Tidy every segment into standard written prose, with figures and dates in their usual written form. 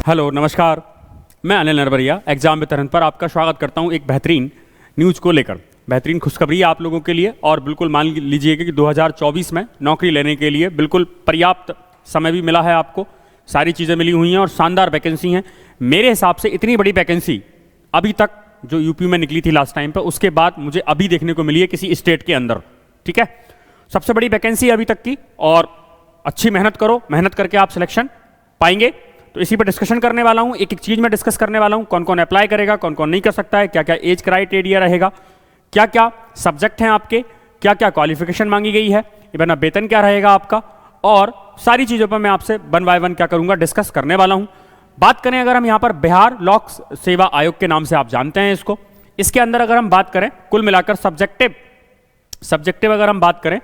Hello नमस्कार, मैं Anil Narwariya exam with तरन पर आपका स्वागत करता हूं एक बेहतरीन न्यूज़ को लेकर। बेहतरीन खुशखबरी है आप लोगों के लिए और बिल्कुल मान लीजिएगा कि 2024 में नौकरी लेने के लिए बिल्कुल पर्याप्त समय भी मिला है आपको, सारी चीज़ें मिली हुई हैं और शानदार वैकेंसी हैं। मेरे हिसाब से इतनी बड़ी वैकेंसी अभी तक जो यूपी में निकली थी लास्ट टाइम पर, उसके बाद मुझे अभी देखने को मिली है किसी स्टेट के अंदर। ठीक है, सबसे बड़ी वैकेंसी अभी तक की और अच्छी मेहनत करो, मेहनत करके आप सिलेक्शन पाएंगे। तो इसी पर डिस्कशन करने वाला हूँ, एक एक चीज़ में डिस्कस करने वाला हूँ, कौन कौन अप्लाई करेगा, कौन कौन नहीं कर सकता है, क्या क्या एज क्राइटेरिया रहेगा, क्या क्या सब्जेक्ट हैं आपके, क्या क्या क्वालिफिकेशन मांगी गई है, इवन वेतन क्या रहेगा आपका, और सारी चीज़ों पर मैं आपसे वन बाय वन क्या करूँगा डिस्कस करने वाला हूँ। बात करें अगर हम यहाँ पर बिहार लोक सेवा आयोग के नाम से आप जानते हैं इसको, इसके अंदर अगर हम बात करें कुल मिलाकर सब्जेक्टिव अगर हम बात करें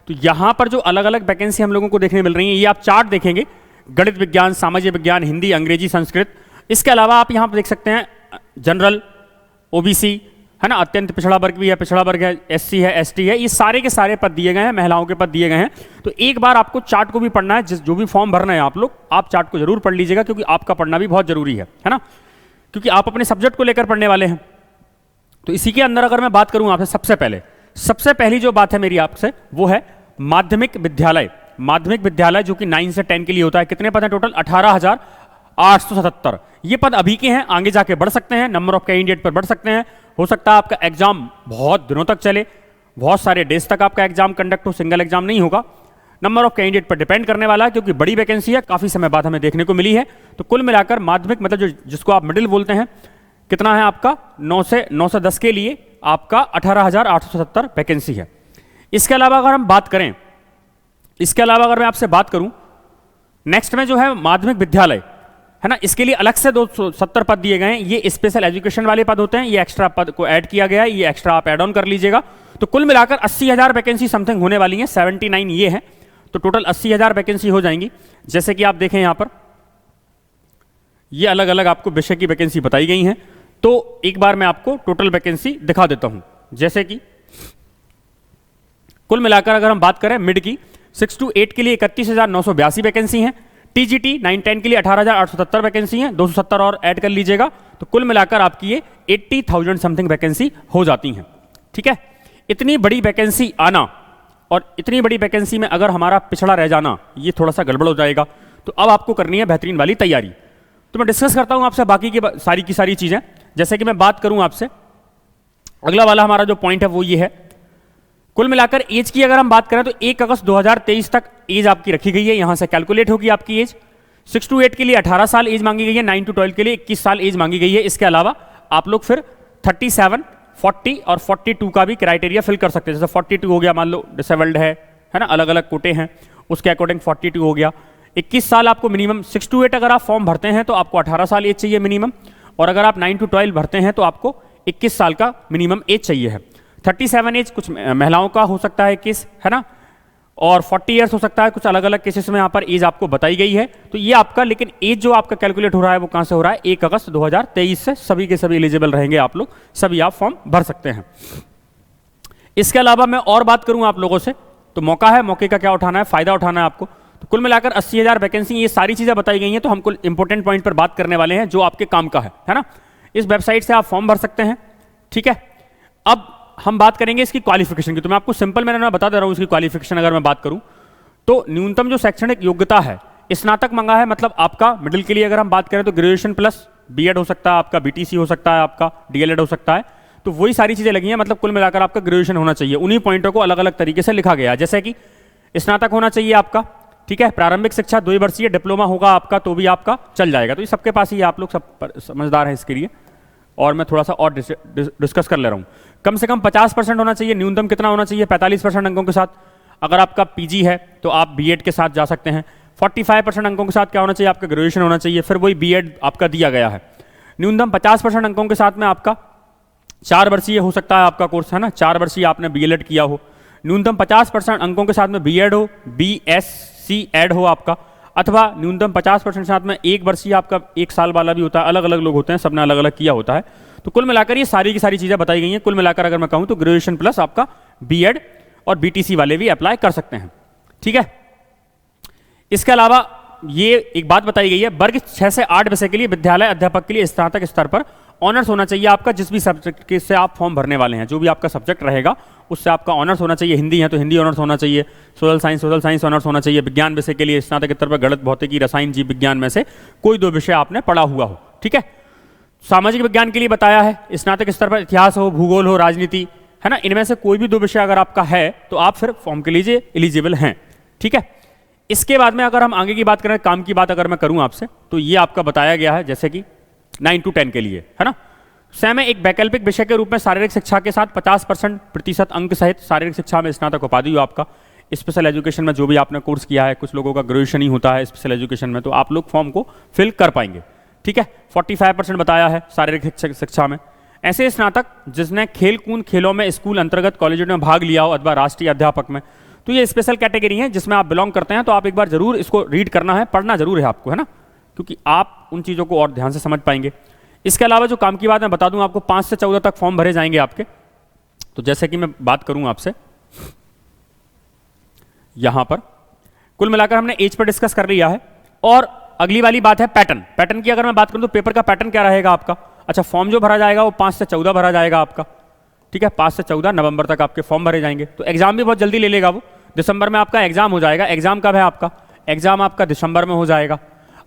तो यहाँ पर जो अलग अलग वैकेंसी हम लोगों को देखने मिल रही है, ये आप चार्ट देखेंगे, गणित विज्ञान, सामाजिक विज्ञान, हिंदी, अंग्रेजी, संस्कृत। इसके अलावा आप यहाँ पर देख सकते हैं जनरल, ओबीसी है ना, अत्यंत पिछड़ा वर्ग भी है, पिछड़ा वर्ग है, एससी है, एसटी है, ये सारे के सारे पद दिए गए हैं, महिलाओं के पद दिए गए हैं। तो एक बार आपको चार्ट को भी पढ़ना है, जो भी फॉर्म भरना है आप लोग, आप चार्ट को जरूर पढ़ लीजिएगा क्योंकि आपका पढ़ना भी बहुत जरूरी है ना, क्योंकि आप अपने सब्जेक्ट को लेकर पढ़ने वाले हैं। तो इसी के अंदर अगर मैं बात करूं आपसे सबसे पहली जो बात है मेरी आपसे वो है माध्यमिक विद्यालय जो कि 9 से 10 के लिए होता है। कितने पद हैं टोटल? 18,877। ये पद अभी के हैं, आगे जाके बढ़ सकते हैं, नंबर ऑफ कैंडिडेट पर बढ़ सकते हैं। हो सकता है आपका एग्जाम बहुत दिनों तक चले, बहुत सारे डेज तक आपका एग्जाम कंडक्ट हो, सिंगल एग्जाम नहीं होगा। नंबर ऑफ कैंडिडेट पर डिपेंड करने वाला है क्योंकि बड़ी वैकेंसी है, काफी समय बाद हमें देखने को मिली है। तो कुल मिलाकर माध्यमिक मतलब जिसको आप मिडिल बोलते हैं, कितना है आपका 9 से 10 के लिए आपका 18,877 वैकेंसी है। इसके अलावा अगर मैं आपसे बात करूं, नेक्स्ट में जो है माध्यमिक विद्यालय है ना, इसके लिए अलग से 270 पद दिए गए हैं। ये स्पेशल एजुकेशन वाले पद होते हैं, ये एक्स्ट्रा पद को ऐड किया गया है, ये एक्स्ट्रा आप ऐड ऑन कर लीजिएगा। तो कुल मिलाकर 80,000 वैकेंसी समथिंग होने वाली है, 79 ये है, तो टोटल 80,000 वैकेंसी हो जाएंगी। जैसे कि आप देखें यहां पर ये अलग अलग आपको विषय की वैकेंसी बताई गई हैं। तो एक बार मैं आपको टोटल वैकेंसी दिखा देता हूं। जैसे कि कुल मिलाकर अगर हम बात करें मिड की 6 to 8 के लिए 31,982 वैकेंसी हैं, टीजीटी 9-10 के लिए 18,877 वैकेंसी हैं, 270 और ऐड कर लीजिएगा, तो कुल मिलाकर आपकी ये 80,000 समथिंग वैकेंसी हो जाती हैं। ठीक है, इतनी बड़ी वैकेंसी आना और इतनी बड़ी वैकेंसी में अगर हमारा पिछड़ा रह जाना, ये थोड़ा सा गड़बड़ हो जाएगा। तो अब आपको करनी है बेहतरीन वाली तैयारी। तो मैं डिस्कस करता हूं आपसे बाकी की सारी चीजें। जैसे कि मैं बात करूं आपसे, अगला वाला हमारा जो पॉइंट है वो ये है, कुल मिलाकर एज की अगर हम बात करें तो 1 अगस्त 2023 तक एज आपकी रखी गई है, यहां से कैलकुलेट होगी आपकी एज। 6 to 8 के लिए 18 साल एज मांगी गई है, 9 to 12 के लिए 21 साल एज मांगी गई है। इसके अलावा आप लोग फिर 37, 40 और 42 का भी क्राइटेरिया फिल कर सकते हैं। जैसे 42 हो गया, मान लो डिसेबल्ड है ना, अलग अलग कोटे हैं, उसके अकॉर्डिंग 42 हो गया। 21 साल आपको मिनिमम, 6 to 8 अगर आप फॉर्म भरते हैं तो आपको 18 साल एज चाहिए मिनिमम, और अगर आप 9 to 12 भरते हैं तो आपको 21 साल का मिनिमम एज चाहिए है। 37 एज कुछ महिलाओं का हो सकता है केस है ना, और 40 ईयर्स हो सकता है, कुछ अलग अलग केसेस में यहाँ पर एज आपको बताई गई है। तो ये आपका, लेकिन एज जो आपका कैलकुलेट हो रहा है वो कहाँ से हो रहा है? 1 अगस्त 2023 से सभी के सभी एलिजिबल रहेंगे आप लोग, सभी आप फॉर्म भर सकते हैं। इसके अलावा मैं और बात करूँ आप लोगों से, तो मौका है, मौके का क्या उठाना है, फायदा उठाना है आपको। तो कुल मिलाकर 80,000 वैकेंसी, ये सारी चीजें बताई गई हैं। तो हम कुल इंपॉर्टेंट पॉइंट पर बात करने वाले हैं जो आपके काम का है ना। इस वेबसाइट से आप फॉर्म भर सकते हैं। ठीक है, अब हम बात करेंगे इसकी क्वालिफिकेशन की। तो मैं आपको सिंपल मैंने बता दे रहा हूं इसकी क्वालिफिकेशन अगर मैं बात करूं तो न्यूनतम जो शैक्षणिक योग्यता है स्नातक मंगा है, मतलब आपका मिडिल के लिए अगर हम बात करें तो ग्रेजुएशन प्लस बीएड हो सकता है, आपका बीटीसी हो सकता है, आपका डीएलएड हो सकता है। तो वही सारी चीजें लगी हैं, मतलब कुल मिलाकर आपका ग्रेजुएशन होना चाहिए। उन्हीं पॉइंटों को अलग अलग तरीके से लिखा गया है, जैसे कि स्नातक होना चाहिए आपका। ठीक है, प्रारंभिक शिक्षा 2 वर्षीय, डिप्लोमा होगा आपका तो भी आपका चल जाएगा। तो ये सबके पास ही, आप लोग सब समझदार हैं इसके लिए। और मैं थोड़ा सा और डिस्कस कर ले रहा हूँ। कम से कम 50% होना चाहिए, न्यूनतम कितना होना चाहिए? 45% अंकों के साथ। अगर आपका पीजी है तो आप बीएड के साथ जा सकते हैं। 45% अंकों के साथ क्या होना चाहिए? आपका ग्रेजुएशन होना चाहिए। फिर वही बीएड आपका दिया गया है। न्यूनतम 50% अंकों के साथ में आपका 4 वर्षीय हो सकता है आपका कोर्स है ना, 4 वर्षीय आपने बीएलएड किया हो। न्यूनतम 50% अंकों के साथ में बीएड हो, बीएससी एड हो आपका, अथवा न्यूनतम 50% साथ में 1 वर्षीय आपका 1 साल वाला भी होता है। अलग अलग लोग होते हैं, सबने अलग अलग किया होता है। तो कुल मिलाकर ये सारी की सारी चीजें बताई गई हैं। कुल मिलाकर अगर मैं कहूं तो ग्रेजुएशन प्लस आपका बीएड और बीटीसी वाले भी अप्लाई कर सकते हैं। ठीक है, इसके अलावा ये एक बात बताई गई है, वर्ग 6 से 8 विषय के लिए विद्यालय अध्यापक के लिए स्नातक स्तर पर ऑनर्स होना चाहिए आपका, जिस भी सब्जेक्ट के से आप फॉर्म भरने वाले हैं, जो भी आपका सब्जेक्ट रहेगा उससे आपका ऑनर्स होना चाहिए। हिंदी है तो हिंदी ऑनर्स होना चाहिए, सोशल साइंस ऑनर्स होना चाहिए, विज्ञान विषय के लिए स्नातक स्तर पर गणित, भौतिकी, रसायन, जीव विज्ञान में से कोई 2 विषय आपने पढ़ा हुआ हो। ठीक है। सामाजिक विज्ञान के लिए बताया है स्नातक स्तर पर इतिहास हो, भूगोल हो, राजनीति, है ना, इनमें से कोई भी 2 विषय अगर आपका है तो आप फिर फॉर्म के लिए एलिजिबल हैं। ठीक है। इसके बाद में अगर हम आगे की बात करें, काम की बात अगर मैं करूं आपसे, तो ये आपका बताया गया है जैसे कि 9 to 10 के लिए, है ना, स्वयं एक वैकल्पिक विषय के रूप में शारीरिक शिक्षा के साथ 50% अंक सहित शारीरिक शिक्षा में स्नातक उपाधि हो आपका। स्पेशल एजुकेशन में जो भी आपने कोर्स किया है, कुछ लोगों का ग्रेजुएशन ही होता है स्पेशल एजुकेशन में, तो आप लोग फॉर्म को फिल कर पाएंगे। ठीक है। 45% बताया है शारीरिक शिक्षा में। ऐसे स्नातक जिसने खेल कूद खेलों में स्कूल अंतर्गत कॉलेजों में भाग लिया हो अथवा राष्ट्रीय अध्यापक में, तो ये स्पेशल कैटेगरी है जिसमें आप बिलोंग करते हैं, तो आप एक बार जरूर इसको रीड करना है, पढ़ना जरूर है आपको, है ना, क्योंकि आप उन चीज़ों को और ध्यान से समझ पाएंगे। इसके अलावा जो काम की बात मैं बता दूं आपको, 5 से 14 तक फॉर्म भरे जाएंगे आपके। तो जैसे कि मैं बात करूं आपसे, यहां पर कुल मिलाकर हमने एज पर डिस्कस कर लिया है। और अगली वाली बात है पैटर्न की अगर मैं बात करूं तो पेपर का पैटर्न क्या रहेगा आपका। अच्छा, फॉर्म जो भरा जाएगा वो 5 से 14 भरा जाएगा आपका। ठीक है, 5 से 14 नवंबर तक आपके फॉर्म भरे जाएंगे। तो एग्जाम भी बहुत जल्दी ले लेगा वो, दिसंबर में आपका एग्जाम हो जाएगा। एग्जाम कब है आपका? एग्जाम आपका दिसंबर में हो जाएगा।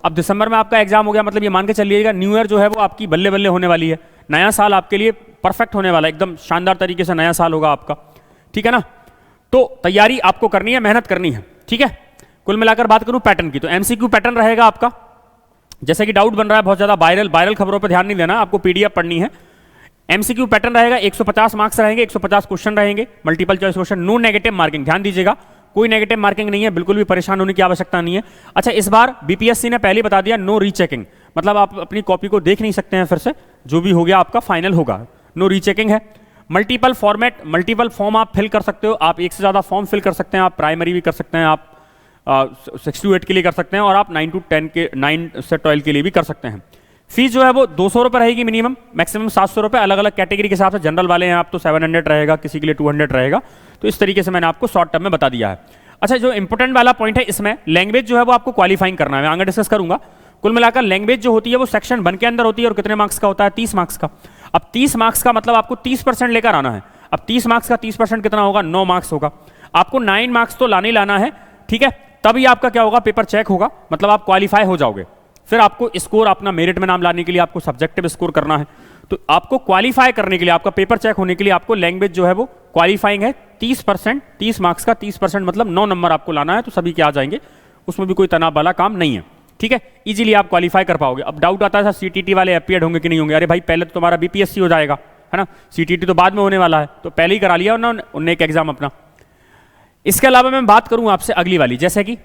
अब दिसंबर में आपका एग्जाम हो गया मतलब ये मान के चलिएगा न्यू ईयर जो है वो आपकी बल्ले बल्ले होने वाली है। नया साल आपके लिए परफेक्ट होने वाला है, एकदम शानदार तरीके से नया साल होगा आपका। ठीक है ना, तो तैयारी आपको करनी है, मेहनत करनी है। ठीक है, कुल मिलाकर बात करूं पैटर्न की, तो एमसीक्यू पैटर्न रहेगा आपका। जैसे कि डाउट बन रहा है बहुत ज्यादा, वायरल खबरों पर ध्यान नहीं देना, आपको पीडीएफ पढ़नी है। एमसीक्यू पैटर्न रहेगा, 150 मार्क्स रहेंगे, 150 क्वेश्चन रहेंगे, multiple choice question, no negative marking, ध्यान दीजिएगा, कोई नेगेटिव मार्किंग नहीं है, बिल्कुल भी परेशान होने की आवश्यकता नहीं है। अच्छा, इस बार बीपीएससी ने पहले बता दिया नो रीचेकिंग, मतलब आप अपनी कॉपी को देख नहीं सकते हैं फिर से, जो भी हो गया आपका फाइनल होगा, नो रीचेकिंग है। मल्टीपल फॉर्म आप फिल कर सकते हो, आप एक से ज्यादा फॉर्म फिल कर सकते हैं, आप प्राइमरी भी कर सकते हैं, आप 6 to 8 के लिए कर सकते हैं, और आप 9 to 10 के 9 से 12 के लिए भी कर सकते हैं। फीस जो है वो 200 रुपये रहेगी मिनिमम, मैक्सिमम 700 रुपये, अलग अलग कैटेगरी के हिसाब से। जनरल वाले हैं आप तो 700 रहेगा, किसी के लिए 200 रहेगा। तो इस तरीके से मैंने आपको शॉर्ट टर्म में बता दिया है। अच्छा, जो इंपॉर्टेंट वाला पॉइंट है इसमें, लैंग्वेज जो है वो आपको क्वालिफाइंग करना है, मैं आगे डिस्कस करूंगा। कुल मिलाकर लैंग्वेज जो होती है वो सेक्शन 1 के अंदर होती है, और कितने मार्क्स का होता है? 30 मार्क्स का। अब 30 मार्क्स का मतलब आपको 30% लेकर आना है। अब 30 मार्क्स का 30% कितना होगा? 9 मार्क्स होगा। आपको 9 मार्क्स तो लाने ही लाना है। ठीक है, तभी आपका क्या होगा? पेपर चेक होगा, मतलब आप क्वालिफाई हो जाओगे। फिर आपको स्कोर अपना मेरिट में नाम लाने के लिए आपको सब्जेक्टिव स्कोर करना है। तो आपको क्वालिफाई करने के लिए, आपका पेपर चेक होने के लिए आपको लैंग्वेज जो है वो क्वालिफाइंग है। 30%, 30 मार्क्स का 30% मतलब 9 नंबर आपको लाना है, तो सभी के आ जाएंगे, उसमें भी कोई तनाव वाला काम नहीं है। ठीक है, इजीली आप क्वालिफाई कर पाओगे। अब डाउट आता है सीटीटी वाले अपीयर्ड होंगे कि नहीं होंगे। अरे भाई, पहले तो तुम्हारा बीपीएससी हो जाएगा, है ना, सीटीटी तो बाद में होने वाला है, तो पहले ही करा लिया उन्होंने एक एग्जाम अपना। इसके अलावा मैं बात करूं आपसे अगली वाली, जैसे कि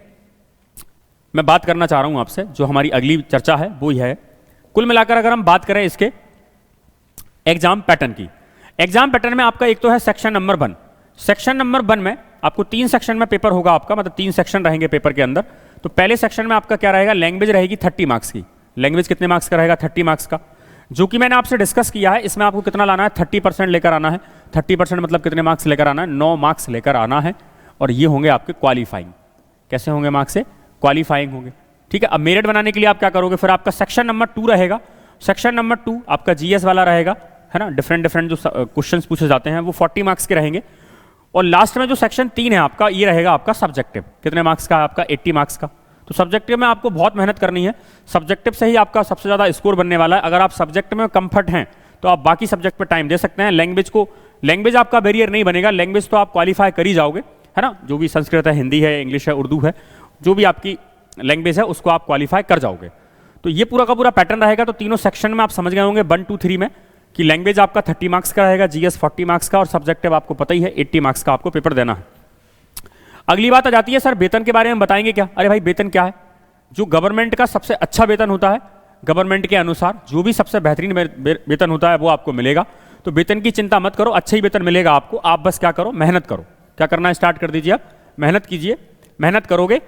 मैं बात करना चाह रहा हूं आपसे, जो हमारी अगली चर्चा है वो है, कुल मिलाकर अगर हम बात करें इसके एग्जाम पैटर्न की। एग्जाम पैटर्न में आपका एक तो है सेक्शन नंबर 1। सेक्शन नंबर 1 में आपको 3 सेक्शन में पेपर होगा आपका, मतलब 3 सेक्शन रहेंगे पेपर के अंदर। तो पहले सेक्शन में आपका क्या रहेगा? लैंग्वेज रहेगी 30 मार्क्स की। लैंग्वेज कितने मार्क्स का रहेगा? 30 मार्क्स का, जो कि मैंने आपसे डिस्कस किया है। इसमें आपको कितना लाना है? 30% लेकर आना है। 30% मतलब कितने मार्क्स लेकर आना है? 9 मार्क्स लेकर आना है, और ये होंगे आपके क्वालिफाइंग। कैसे होंगे? मार्क्स से क्वालिफाइंग होंगे। ठीक है, अब मेरिट बनाने के लिए आप क्या करोगे? फिर आपका सेक्शन नंबर 2 रहेगा। सेक्शन नंबर 2 आपका जीएस वाला रहेगा, है ना, डिफरेंट जो क्वेश्चंस पूछे जाते हैं वो 40 मार्क्स के रहेंगे। और लास्ट में जो सेक्शन 3 है आपका, ये रहेगा आपका सब्जेक्टिव। कितने मार्क्स का है आपका? 80 मार्क्स का। तो सब्जेक्टिव में आपको बहुत मेहनत करनी है, सब्जेक्टिव से ही आपका सबसे ज्यादा स्कोर बनने वाला है। अगर आप सब्जेक्ट में कंफर्ट हैं तो आप बाकी सब्जेक्ट पर टाइम दे सकते हैं। लैंग्वेज आपका बैरियर नहीं बनेगा, लैंग्वेज तो आप क्वालिफाई कर ही जाओगे, है ना, जो भी संस्कृत है, हिंदी है, इंग्लिश है, उर्दू है, जो भी आपकी लैंग्वेज है उसको आप क्वालिफाई कर जाओगे। तो ये पूरा का पूरा पैटर्न रहेगा। तो तीनों सेक्शन में आप समझ गए होंगे 1, 2, 3 में कि लैंग्वेज आपका 30 मार्क्स का रहेगा, जीएस 40 मार्क्स का, और सब्जेक्टिव आपको पता ही है 80 मार्क्स का आपको पेपर देना है। अगली बात आ जाती है, सर वेतन के बारे में बताएंगे क्या? अरे भाई, वेतन क्या है? जो गवर्नमेंट का सबसे अच्छा वेतन होता है, गवर्नमेंट के अनुसार जो भी सबसे बेहतरीन वेतन होता है वो आपको मिलेगा। तो वेतन की चिंता मत करो, अच्छा ही वेतन मिलेगा आपको। आप बस क्या करो? मेहनत करो। क्या करना है? स्टार्ट कर दीजिए, आप मेहनत कीजिए। मेहनत करोगे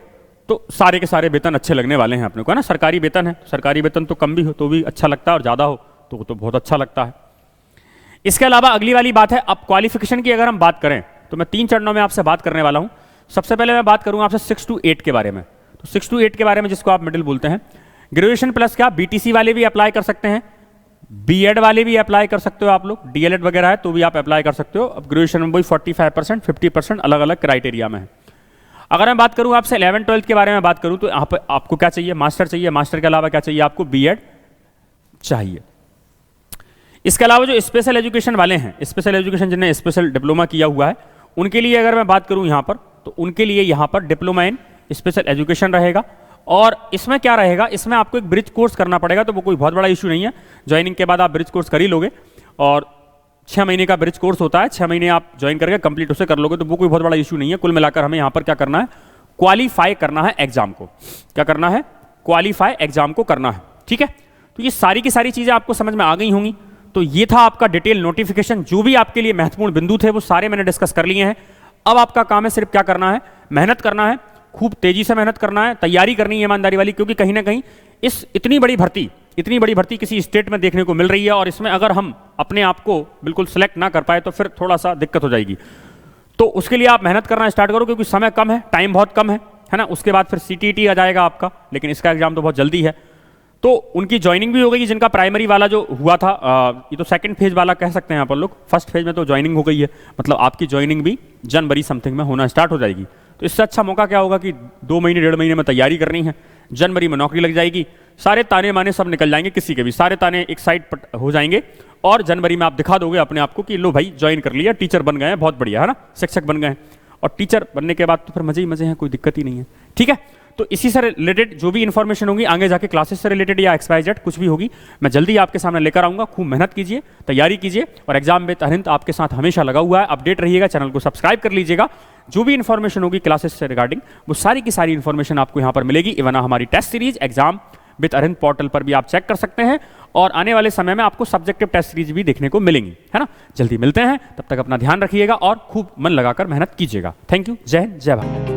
तो सारे के सारे वेतन अच्छे लगने वाले हैं अपने को, है ना। सरकारी वेतन है, सरकारी वेतन तो कम भी हो तो भी अच्छा लगता है, और ज़्यादा हो तो बहुत अच्छा लगता है। इसके अलावा अगली वाली बात है, अब क्वालिफिकेशन की अगर हम बात करें तो मैं 3 चरणों में आपसे बात करने वाला हूं। सबसे पहले मैं बात करूंगा आपसे 6 to 8 के बारे में। तो तो 6 to 8 के बारे में जिसको आप मिडिल बोलते हैं। ग्रेजुएशन प्लस क्या, बीटीसी वाले भी अप्लाई कर सकते हैं, बीएड वाले भी अप्लाई कर सकते हो आप लोग, डीएलएड वगैरह है तो भी आप अप्लाई कर सकते हो। अब ग्रेजुएशन में वही 45%, 50% अलग अलग क्राइटेरिया में है। अगर मैं बात करूं आपसे 11th 12th के बारे में बात करूं तो यहाँ पर आपको क्या चाहिए, मास्टर चाहिए, मास्टर के अलावा क्या चाहिए आपको, बीएड चाहिए। इसके अलावा जो स्पेशल एजुकेशन वाले हैं, स्पेशल एजुकेशन जिन्हें स्पेशल डिप्लोमा किया हुआ है, उनके लिए अगर मैं बात करूं यहाँ पर, तो उनके लिए यहाँ पर डिप्लोमा इन स्पेशल एजुकेशन रहेगा। और इसमें क्या रहेगा, इसमें आपको एक ब्रिज कोर्स करना पड़ेगा, तो वो कोई बहुत बड़ा इशू नहीं है। ज्वाइनिंग के बाद आप ब्रिज कोर्स कर ही लोगे, और 6 महीने का ब्रिज कोर्स होता है, 6 महीने आप ज्वाइन करके कंप्लीट उसे कर लोगे, तो वो कोई बहुत बड़ा इशू नहीं है। कुल मिलाकर हमें यहाँ पर क्या करना है, क्वालिफाई करना है एग्जाम को। क्या करना है, क्वालिफाई एग्जाम को करना है, ठीक है। तो ये सारी की सारी चीजें आपको समझ में आ गई होंगी। तो ये था आपका डिटेल नोटिफिकेशन, जो भी आपके लिए महत्वपूर्ण बिंदु थे वो सारे मैंने डिस्कस कर लिए हैं। अब आपका काम है सिर्फ क्या करना है, मेहनत करना है, खूब तेजी से मेहनत करना है, तैयारी करनी है ईमानदारी वाली, क्योंकि कहीं ना कहीं इतनी बड़ी भर्ती किसी स्टेट में देखने को मिल रही है, और इसमें अगर हम अपने आप को बिल्कुल सिलेक्ट ना कर पाए तो फिर थोड़ा सा दिक्कत हो जाएगी। तो उसके लिए आप मेहनत करना स्टार्ट करो, क्योंकि समय कम है, टाइम बहुत कम है ना। उसके बाद फिर सीटीईटी आ जाएगा आपका, लेकिन इसका एग्जाम तो बहुत जल्दी है। तो उनकी ज्वाइनिंग भी हो गई, जिनका प्राइमरी वाला जो हुआ था, ये तो सेकंड फेज वाला कह सकते हैं आप लोग। फर्स्ट फेज में तो ज्वाइनिंग हो गई है, मतलब आपकी ज्वाइनिंग भी जनवरी समथिंग में होना स्टार्ट हो जाएगी। तो इससे अच्छा मौका क्या होगा कि 2 महीने 1.5 महीने में तैयारी करनी है, जनवरी में नौकरी लग जाएगी, सारे ताने माने सब निकल जाएंगे, किसी के भी सारे ताने एक साइड पर हो जाएंगे, और जनवरी में आप दिखा दोगे अपने आप को कि लो भाई ज्वाइन कर लिया, टीचर बन गए हैं, बहुत बढ़िया है ना, शिक्षक बन गए हैं। और टीचर बनने के बाद तो फिर मजे ही मजे हैं, कोई दिक्कत ही नहीं है, ठीक है। तो इसी से रिलेटेड जो भी इंफॉर्मेशन होगी आगे जाके क्लासेस से रिलेटेड या XYZ कुछ भी होगी, मैं जल्दी आपके सामने लेकर आऊंगा। खूब मेहनत कीजिए, तैयारी कीजिए, और एग्जाम विद अरिहंत आपके साथ हमेशा लगा हुआ है। अपडेट रहिएगा, चैनल को सब्सक्राइब कर लीजिएगा। जो भी इंफॉर्मेशन होगी क्लासेस से रिगार्डिंग, वो सारी की सारी इंफॉर्मेशन आपको यहाँ पर मिलेगी। इवन हमारी test series exam with Arihant portal पर भी आप चेक कर सकते हैं, और आने वाले समय में आपको सब्जेक्टिव टेस्ट सीरीज भी देखने को मिलेंगी, है ना। जल्दी मिलते हैं, तब तक अपना ध्यान रखिएगा और खूब मन लगाकर मेहनत कीजिएगा। थैंक यू, जय हिंद, जय भारत।